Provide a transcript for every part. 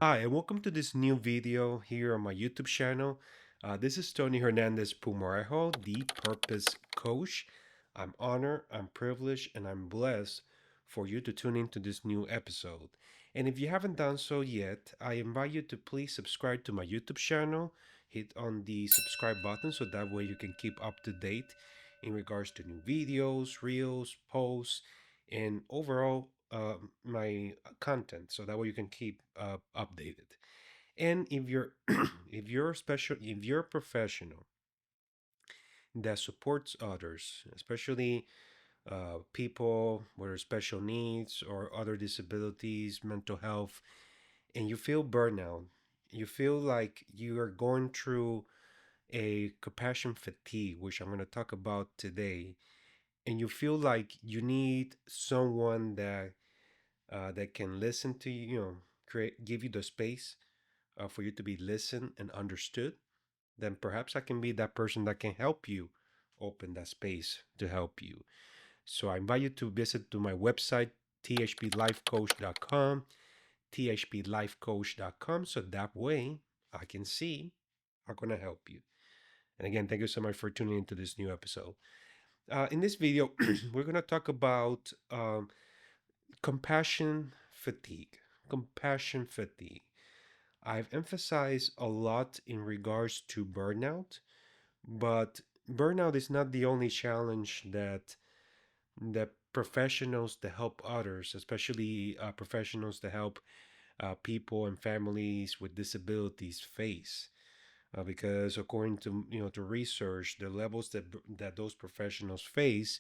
Hi, and welcome to this new video here on my YouTube channel. This is Tony Hernandez Pumarejo, the Purpose Coach. I'm honored, I'm privileged, and I'm blessed for you to tune into this new episode. And if you haven't done so yet, I invite you to please subscribe to my YouTube channel. Hit on the subscribe button so that way you can keep up to date in regards to new videos, reels, posts, and overall my content so that way you can keep updated. And if you're if you're a professional that supports others, especially people with special needs or other disabilities, mental health, and you feel burnout, you feel like you are going through a compassion fatigue, which I'm going to talk about today, and you feel like you need someone that can listen to you, create, give you the space for you to be listened and understood, then perhaps I can be that person that can help you open that space to help you. So I invite you to visit to my website, thplifecoach.com, thplifecoach.com, so that way I can see how can I help you. And again, thank you so much for tuning into this new episode. In this video, we're going to talk about compassion fatigue. Compassion fatigue. I've emphasized a lot in regards to burnout, but burnout is not the only challenge that professionals that help others, especially professionals that help people and families with disabilities face. Because according to to research, the levels that those professionals face,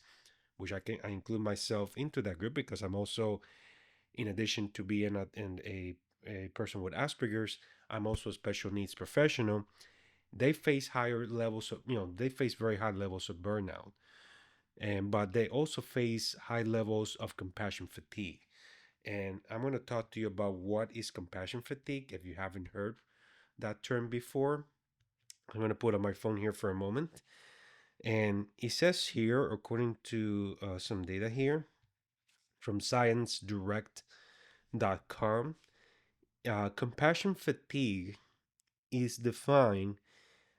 which I include myself into that group because I'm also, in addition to being a person with Asperger's, I'm also a special needs professional. They face higher levels of, they face very high levels of burnout. And but they also face high levels of compassion fatigue. And I'm going to talk to you about what is compassion fatigue if you haven't heard that term before. I'm going to put on my phone here for a moment. And it says here, according to some data here from sciencedirect.com, compassion fatigue is defined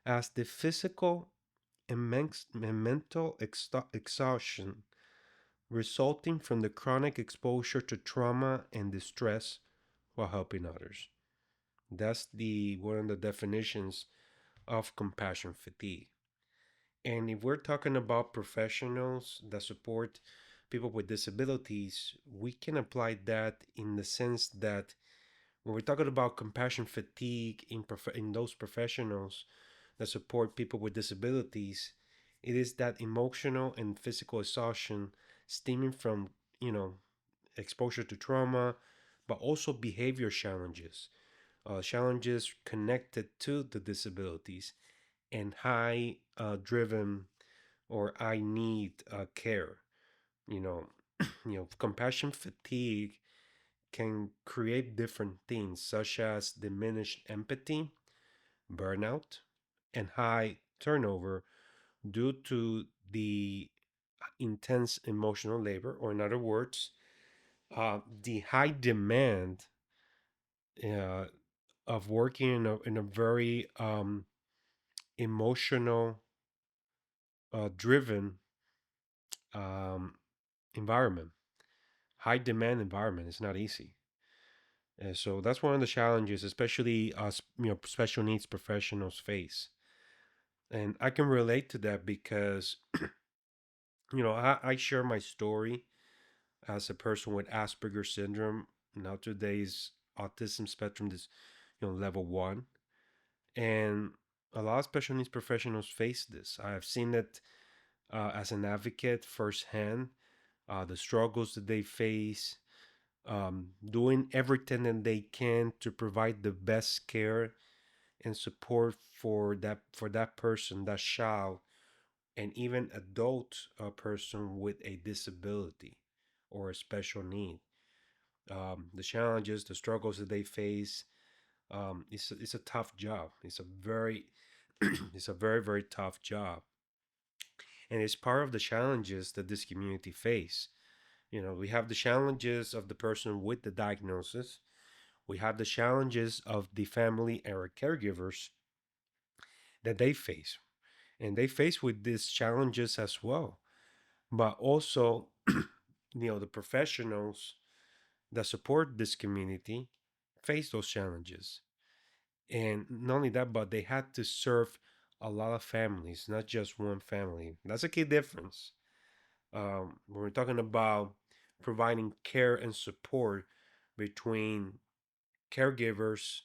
as the physical and mental exhaustion resulting from the chronic exposure to trauma and distress while helping others. That's the one of the definitions of compassion fatigue. And if we're talking about professionals that support people with disabilities, we can apply that in the sense that when we're talking about compassion fatigue in those professionals that support people with disabilities, it is that emotional and physical exhaustion stemming from, you know, exposure to trauma, but also behavior challenges, challenges connected to the disabilities, and high driven or I need care. You know, compassion fatigue can create different things such as diminished empathy, burnout, and high turnover due to the intense emotional labor, or in other words, the high demand uh, of working in a very emotional driven um, environment. High demand environment is not easy. So that's one of the challenges, especially us, special needs professionals face. And I can relate to that because, I share my story as a person with Asperger's syndrome. Now today's autism spectrum is, level one. And a lot of special needs professionals face this. I have seen it as an advocate firsthand, the struggles that they face, doing everything that they can to provide the best care and support for that person, that child, and even adult person with a disability or a special need. The challenges, the struggles that they face, it's a tough job. It's a very it's a very very tough job, and it's part of the challenges that this community face. We have the challenges of the person with the diagnosis. We have the challenges of the family or caregivers that they face, and they face with these challenges as well. But also, the professionals that support this community face those challenges. And not only that, but they had to serve a lot of families, not just one family. That's a key difference. When we're talking about providing care and support between caregivers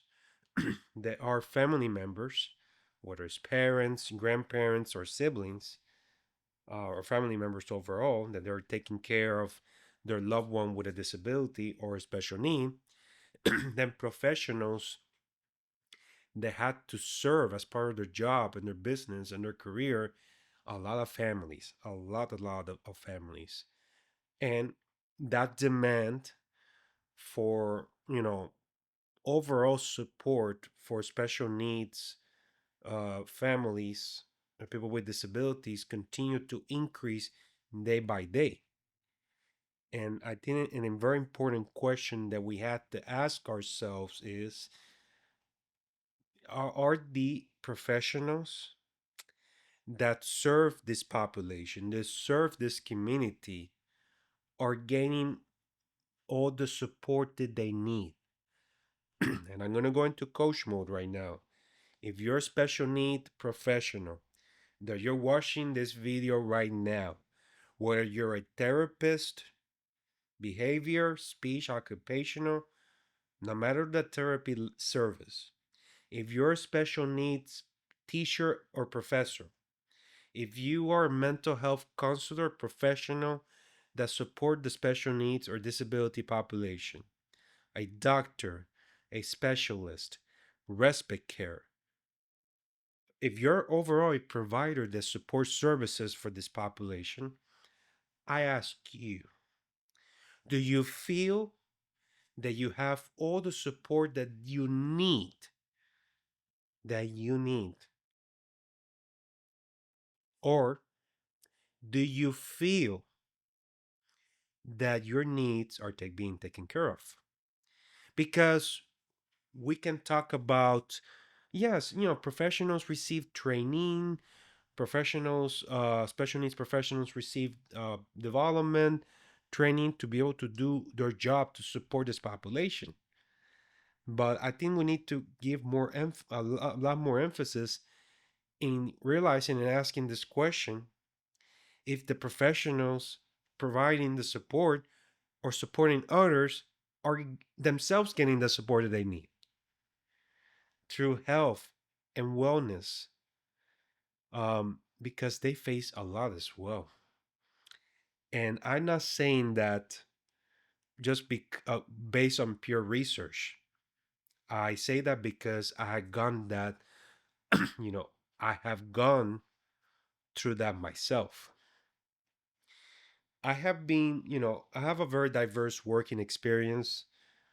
that are family members, whether it's parents, grandparents, or siblings, or family members overall, that they're taking care of their loved one with a disability or a special need, then professionals that had to serve as part of their job and their business and their career a lot of families, a lot of families. And that demand for, overall support for special needs families and people with disabilities continue to increase day by day. And I think a very important question that we had to ask ourselves is, are the professionals that serve this population, that serve this community, are gaining all the support that they need? And I'm going to go into coach mode right now. If you're a special need professional, that you're watching this video right now, whether you're a therapist, behavior, speech, occupational, no matter the therapy service, if you're a special needs teacher or professor, if you are a mental health counselor professional that support the special needs or disability population, a doctor, a specialist, respite care, if you're overall a provider that supports services for this population, I ask you, do you feel that you have all the support that you need, or do you feel that your needs are being taken care of? Because we can talk about, yes, professionals receive training, professionals, special needs professionals receive development training to be able to do their job to support this population. But I think we need to give a lot more emphasis in realizing and asking this question, if the professionals providing the support or supporting others are themselves getting the support that they need through health and wellness, because they face a lot as well. And I'm not saying that just based on pure research. I say that because I had gone that, you know, I have gone through that myself. I have a very diverse working experience.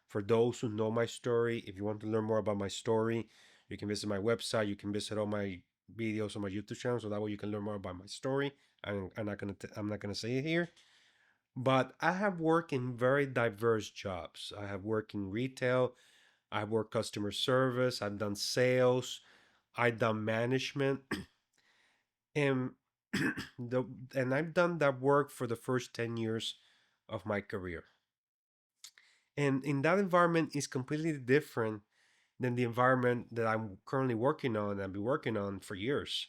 For those who know my story, if you want to learn more about my story, you can visit my website. You can visit all my videos on my YouTube channel, so that way you can learn more about my story. I'm not gonna say it here, but I have worked in very diverse jobs. I have worked in retail. I've worked customer service. I've done sales. I've done management, and the and I've done that work for the first 10 years of my career. And in that environment is completely different than the environment that I'm currently working on. I've been working on for years,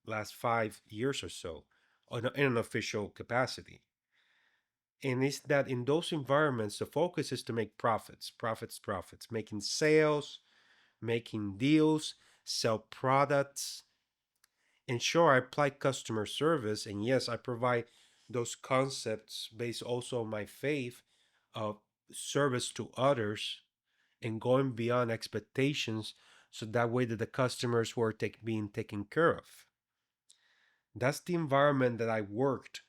last 5 years or so, in an official capacity. And it's that in those environments, the focus is to make profits, profits, profits, making sales, making deals, sell products. And sure, I apply customer service. And yes, I provide those concepts based also on my faith of service to others and going beyond expectations, so that way that the customers were being taken care of. That's the environment that I worked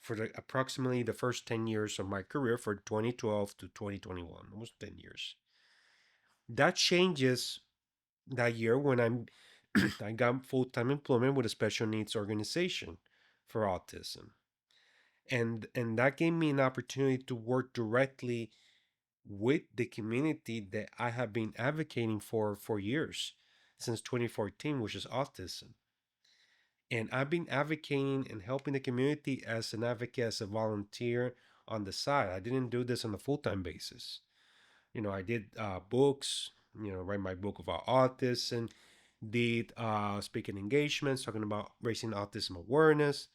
for approximately the first 10 years of my career, for 2012 to 2021, almost 10 years. That changes that year when I got full-time employment with a special needs organization for autism. And that gave me an opportunity to work directly with the community that I have been advocating for years, since 2014, which is autism. And I've been advocating and helping the community as an advocate, as a volunteer on the side. I didn't do this on a full time basis. I did books, write my book about autism, did speaking engagements talking about raising autism awareness,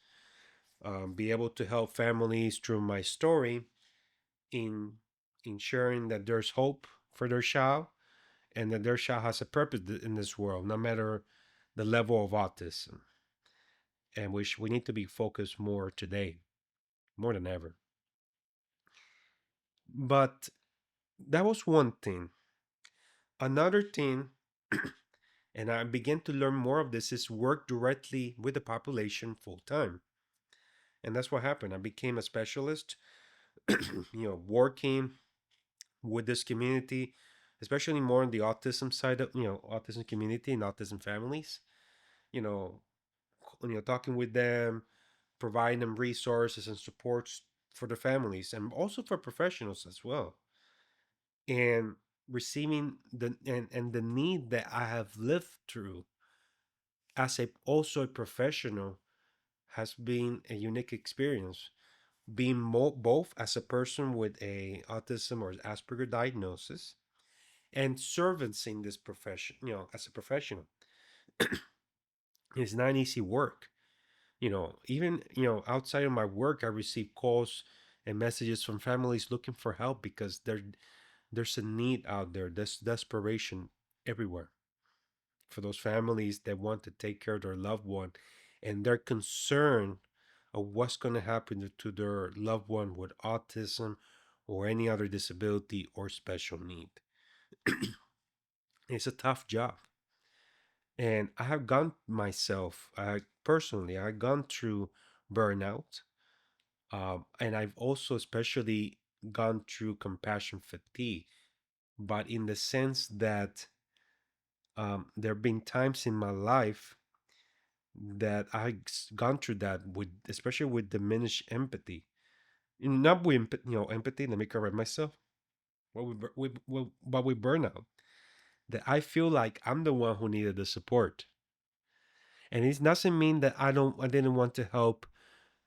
be able to help families through my story in ensuring that there's hope for their child and that their child has a purpose in this world, no matter the level of autism, and which we need to be focused more today, more than ever. But that was one thing. Another thing, and I began to learn more of this, is work directly with the population full time. And that's what happened. I became a specialist, working with this community, especially more on the autism side of, autism community and autism families, you know, talking with them, providing them resources and supports for their families and also for professionals as well. And receiving and the need that I have lived through as a also a professional has been a unique experience. Being both as a person with a autism or Asperger diagnosis and servicing this profession, as a professional, it's not easy work. Even outside of my work, I receive calls and messages from families looking for help because there's a need out there. There's desperation everywhere for those families that want to take care of their loved one, and they're concerned of what's going to happen to their loved one with autism or any other disability or special need. It's a tough job. And I have gone myself, I've gone through burnout. And I've also especially gone through compassion fatigue, but in the sense that there have been times in my life that I've gone through that with, especially with diminished empathy. Not with empathy. Let me correct myself. But with burnout, that I feel like I'm the one who needed the support, and it doesn't mean that I didn't want to help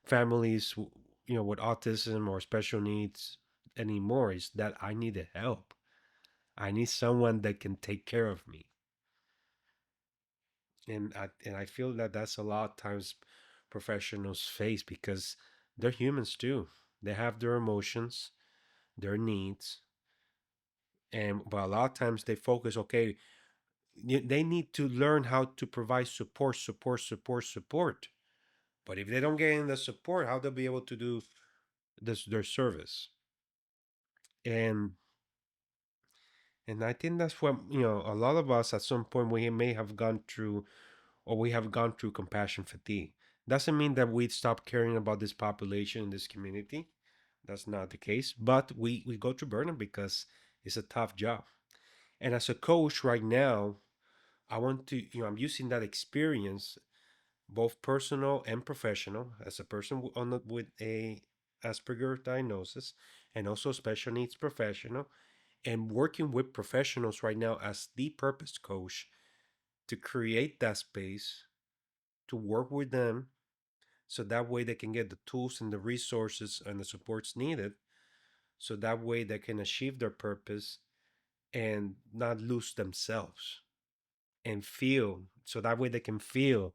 families, with autism or special needs anymore. Is that I needed help. I need someone that can take care of me, and I feel that that's a lot of times professionals face because they're humans too. They have their emotions, their needs, and but a lot of times they focus. Okay, they need to learn how to provide support, support, support, support. But if they don't get in the support, how they'll be able to do this their service? And I think that's what a lot of us at some point we may have gone through, or we have gone through compassion fatigue. Doesn't mean that we stop caring about this population in this community. That's not the case. But we go through burnout because it's a tough job. And as a coach right now, I want to, I'm using that experience, both personal and professional, as a person with a Asperger diagnosis and also special needs professional, and working with professionals right now as the purpose coach to create that space to work with them so that way they can get the tools and the resources and the supports needed so that way they can achieve their purpose and not lose themselves and feel so that way they can feel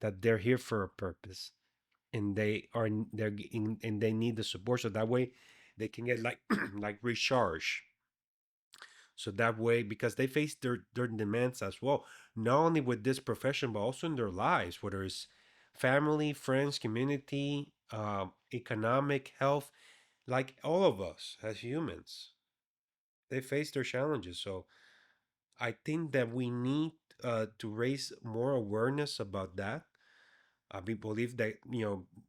that they're here for a purpose and and they need the support so that way they can get like like recharge. So that way, because they face their demands as well, not only with this profession, but also in their lives, whether it's family, friends, community, economic, health, like all of us as humans, they face their challenges. So I think that we need to raise more awareness about that. Believe that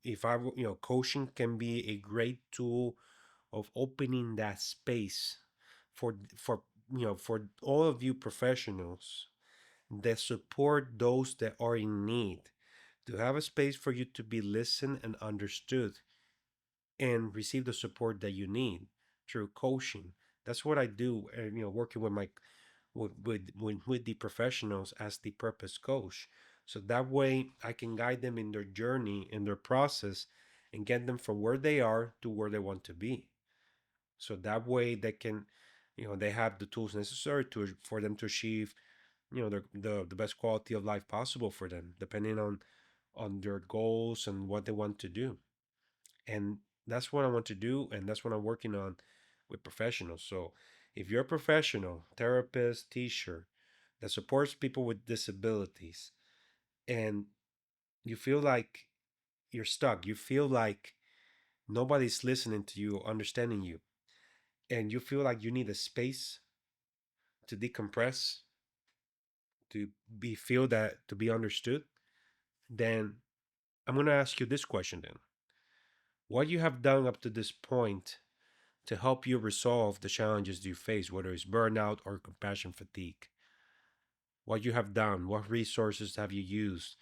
if coaching can be a great tool of opening that space for for all of you professionals that support those that are in need, to have a space for you to be listened and understood and receive the support that you need through coaching. That's what I do, working with my with the professionals as the purpose coach. So that way I can guide them in their journey, in their process, and get them from where they are to where they want to be. So that way they can, they have the tools necessary to for them to achieve, the best quality of life possible for them, depending on their goals and what they want to do. And that's what I want to do, and that's what I'm working on with professionals. So if you're a professional, therapist, teacher that supports people with disabilities, and you feel like you're stuck, you feel like nobody's listening to you or understanding you, and you feel like you need a space to decompress, to be feel that to be understood, then I'm going to ask you this question then. What you have done up to this point to help you resolve the challenges you face, whether it's burnout or compassion fatigue. What you have done, what resources have you used,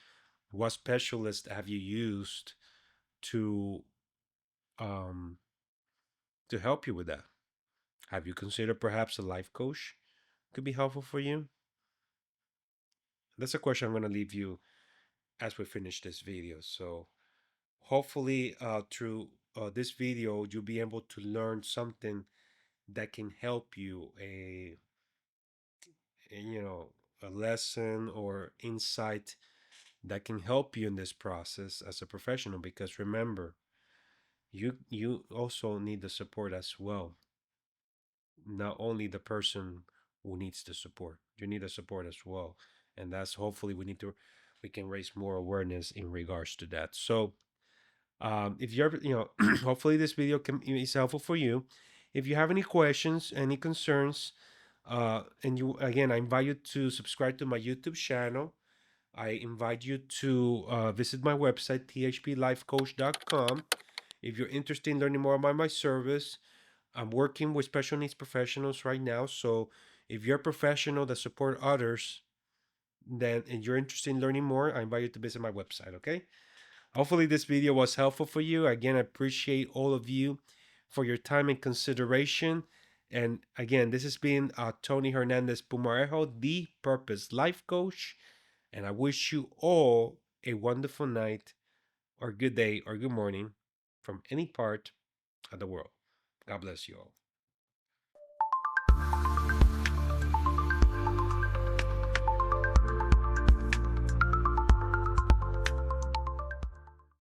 what specialists have you used to um, to help you with that? Have you considered perhaps a life coach could be helpful for you? That's a question I'm going to leave you as we finish this video. So hopefully, through this video, you'll be able to learn something that can help you a a lesson or insight that can help you in this process as a professional, because remember, you also need the support as well, not only the person who needs the support, you need the support as well. And that's hopefully we can raise more awareness in regards to that. So if you're hopefully this video is helpful for you. If you have any questions, any concerns, and you again, I invite you to subscribe to my YouTube channel. I invite you to visit my website, thplifecoach.com. If you're interested in learning more about my service, I'm working with special needs professionals right now. So if you're a professional that support others, then and you're interested in learning more, I invite you to visit my website. Okay. Hopefully this video was helpful for you. Again, I appreciate all of you for your time and consideration. And again, this has been Tony Hernandez Pumarejo, the Purpose Life Coach. And I wish you all a wonderful night or good day or good morning from any part of the world. God bless you all.